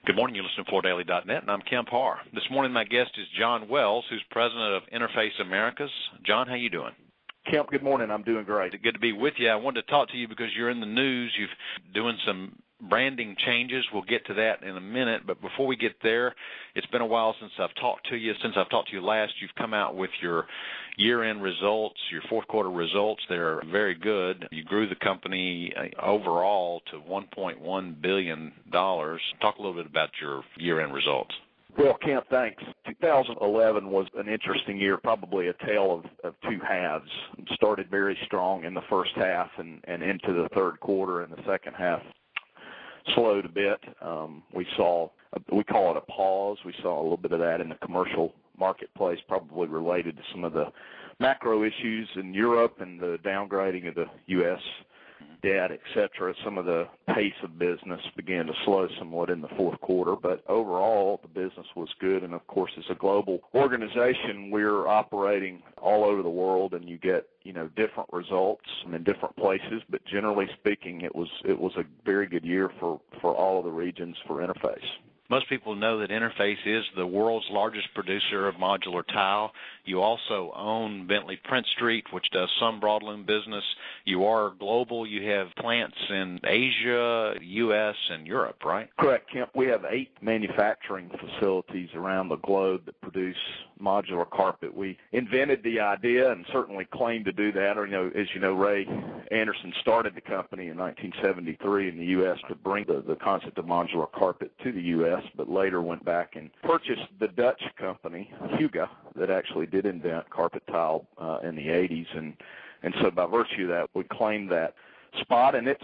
Good morning. You're listening to FloorDaily.net, and I'm Kemp Harr. This morning, my guest is John Wells, who's president of Interface Americas. John, how you doing? Kemp, good morning. I'm doing great. Good to be with you. I wanted to talk to you because you're in the news. You've doing some branding changes. We'll get to that in a minute. But before we get there, it's been a while since I've talked to you. Since I've talked to you last, you've come out with your year-end results, your fourth quarter results. They're very good. You grew the company overall to $1.1 billion. Talk a little bit about your year-end results. Well, Kemp, thanks. 2011 was an interesting year, probably a tale of two halves. It started very strong in the first half and into the third quarter, and the second half slowed a bit. We call it a pause. We saw a little bit of that in the commercial marketplace, probably related to some of the macro issues in Europe and the downgrading of the U.S. debt, et cetera. Some of the pace of business began to slow somewhat in the fourth quarter, but overall the business was good. And of course, as a global organization, we're operating all over the world, and you get different results in different places. But generally speaking, it was a very good year for all of the regions for Interface. Most people know that Interface is the world's largest producer of modular tile. You also own Bentley Print Street, which does some broadloom business. You are global. You have plants in Asia, U.S., and Europe, right? Correct, Kemp. We have 8 manufacturing facilities around the globe that produce modular carpet. We invented the idea and certainly claimed to do that. As you know, Ray Anderson started the company in 1973 in the U.S. to bring the concept of modular carpet to the U.S., but later went back and purchased the Dutch company, Huga, that actually did invent carpet tile in the 80s. And so by virtue of that, we claimed that spot, and it's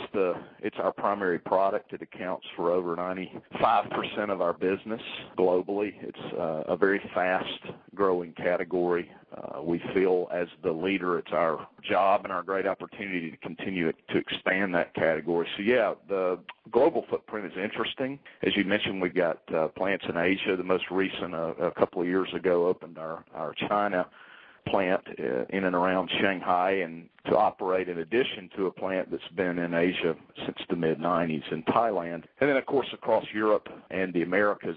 our primary product. It accounts for over 95% of our business globally. It's a very fast-growing category. We feel as the leader, it's our job and our great opportunity to continue to expand that category. So, yeah, the global footprint is interesting. As you mentioned, we've got plants in Asia. The most recent, a couple of years ago, opened our China plant in and around Shanghai, and to operate in addition to a plant that's been in Asia since the mid-'90s in Thailand. And then, of course, across Europe and the Americas.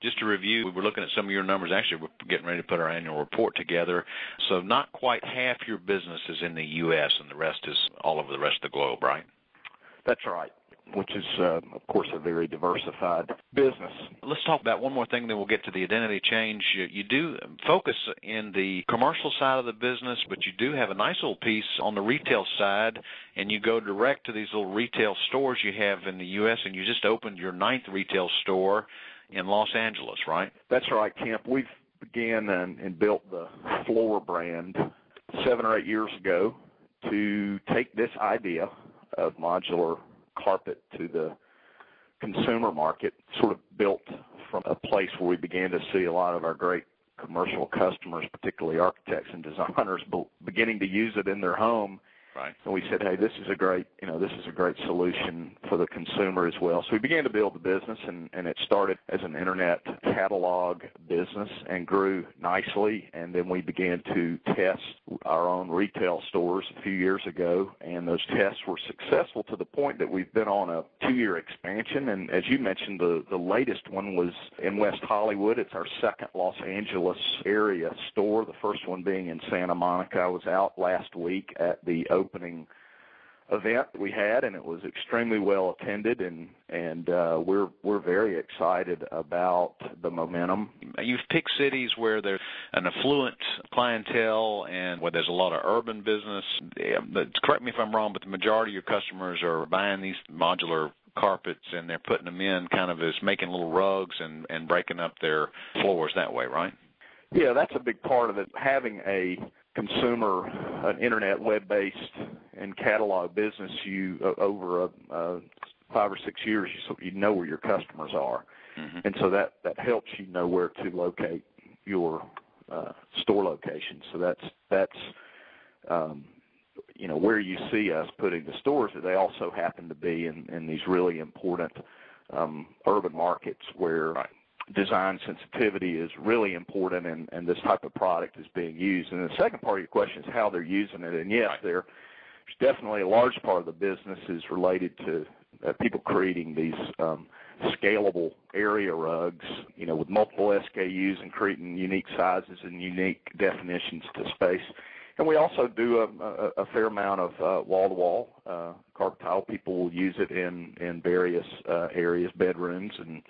Just to review, we were looking at some of your numbers. Actually, we're getting ready to put our annual report together. So not quite half your business is in the U.S., and the rest is all over the rest of the globe, right? That's right, which is, of course, a very diversified business. Let's talk about one more thing, then we'll get to the identity change. You do focus in the commercial side of the business, but you do have a nice little piece on the retail side, and you go direct to these little retail stores you have in the U.S., and you just opened your 9th retail store in Los Angeles, right? That's right, Kemp. We began and built the Floor brand 7 or 8 years ago to take this idea of modular carpet to the consumer market, sort of built from a place where we began to see a lot of our great commercial customers, particularly architects and designers, beginning to use it in their home. Right. And we said, hey, this is a great solution for the consumer as well. So we began to build the business, and it started as an internet catalog business and grew nicely. And then we began to test our own retail stores a few years ago, and those tests were successful to the point that we've been on a 2-year expansion. And as you mentioned, the latest one was in West Hollywood. It's our second Los Angeles area store, the first one being in Santa Monica. I was out last week at the opening event we had, and it was extremely well attended, and we're very excited about the momentum. You've picked cities where there's an affluent clientele and where there's a lot of urban business. Correct me if I'm wrong, but the majority of your customers are buying these modular carpets, and they're putting them in kind of as making little rugs and breaking up their floors that way, right? Yeah, that's a big part of it. Having a consumer, an internet web-based and catalog business, you over 5 or 6 years, you know where your customers are, and so that helps you know where to locate your store location. So that's where you see us putting the stores. They also happen to be in these really important urban markets where design sensitivity is really important, and this type of product is being used. And the second part of your question is how they're using it. And yes, there's definitely a large part of the business is related to people creating these scalable area rugs, with multiple SKUs and creating unique sizes and unique definitions to space. And we also do a fair amount of wall-to-wall carpet tile. People will use it in various areas, bedrooms and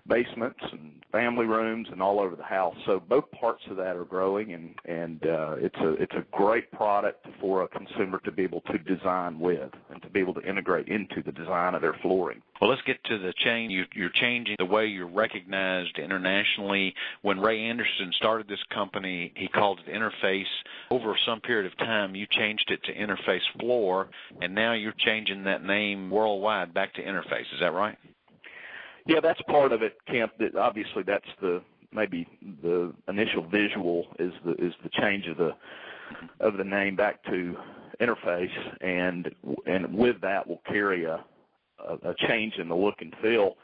basements and family rooms and all over the house. So both parts of that are growing, and it's a great product for a consumer to be able to design with and to be able to integrate into the design of their flooring. Well, let's get to the change. You're changing the way you're recognized internationally. When Ray Anderson started this company, he called it Interface. Over some period of time, you changed it to Interface Floor, and now you're changing that name worldwide back to Interface. Is that right? Yeah, that's part of it, Kemp. That obviously that's maybe the initial visual is the change of the name back to Interface, and with that will carry a change in the look and feel.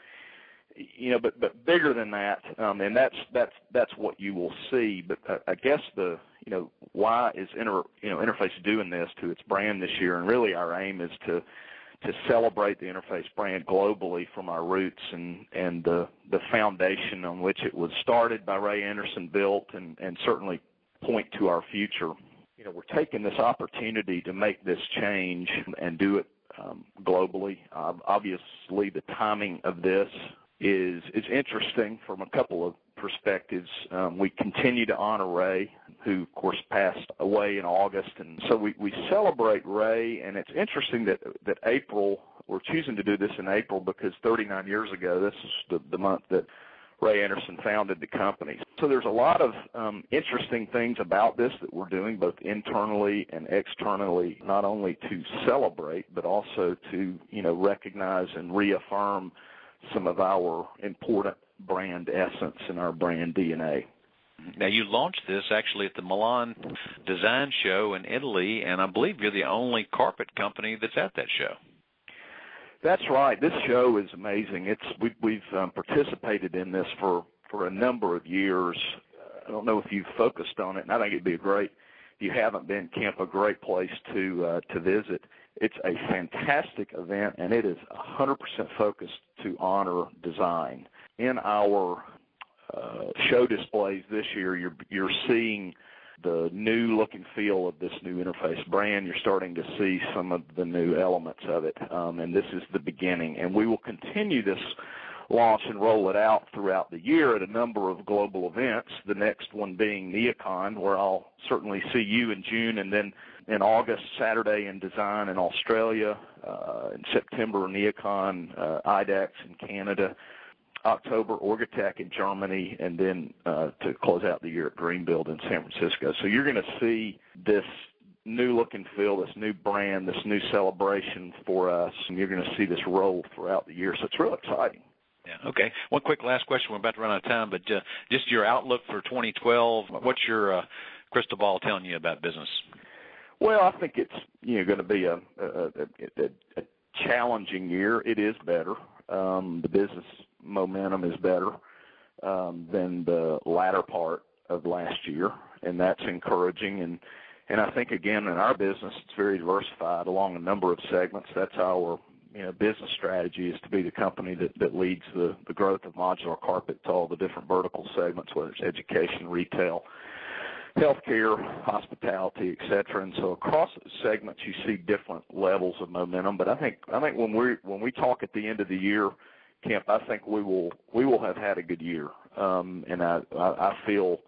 But bigger than that, and that's what you will see. But I guess why is Interface doing this to its brand this year? And really, our aim is to celebrate the Interface brand globally from our roots and the foundation on which it was started by Ray Anderson, built, and certainly point to our future. We're taking this opportunity to make this change and do it globally. Obviously, the timing of this is interesting from a couple of perspectives. We continue to honor Ray, who, of course, passed away in August, and so we celebrate Ray, and it's interesting that April, we're choosing to do this in April because 39 years ago, this is the month that Ray Anderson founded the company. So there's a lot of interesting things about this that we're doing, both internally and externally, not only to celebrate, but also to, recognize and reaffirm some of our important brand essence and our brand DNA. Now, you launched this actually at the Milan Design Show in Italy, and I believe you're the only carpet company that's at that show. That's right. This show is amazing. We've participated in this for a number of years. I don't know if you've focused on it, and I think it'd be if you haven't been, Kemp, a great place to visit. It's a fantastic event, and it is 100% focused to honor design. In our show displays this year, you're seeing the new look and feel of this new Interface brand. You're starting to see some of the new elements of it, and this is the beginning. And we will continue this launch and roll it out throughout the year at a number of global events, the next one being NeoCon, where I'll certainly see you in June, and then in August, Saturday in Design in Australia, in September, NeoCon, IDEX in Canada, October, Orgatec in Germany, and then to close out the year at Greenbuild in San Francisco. So you're going to see this new look and feel, this new brand, this new celebration for us, and you're going to see this roll throughout the year. So it's real exciting. Yeah. Okay. One quick last question. We're about to run out of time, but just your outlook for 2012. What's your crystal ball telling you about business? Well, I think it's going to be a challenging year. It is better. The business momentum is better than the latter part of last year, and that's encouraging. And I think, again, in our business, it's very diversified along a number of segments. That's our business strategy, is to be the company that leads the growth of modular carpet to all the different vertical segments, whether it's education, retail, healthcare, hospitality, et cetera. And so across the segments, you see different levels of momentum. But I think when we talk at the end of the year, Kemp, I think we will have had a good year, and I feel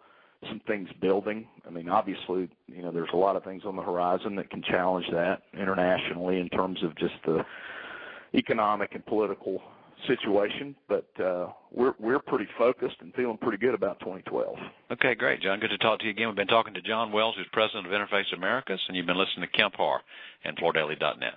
some things building. I mean, obviously, there's a lot of things on the horizon that can challenge that internationally in terms of just the economic and political situation, but we're pretty focused and feeling pretty good about 2012. Okay, great, John. Good to talk to you again. We've been talking to John Wells, who's president of Interface Americas, and you've been listening to Kemp Harr and FloorDaily.net.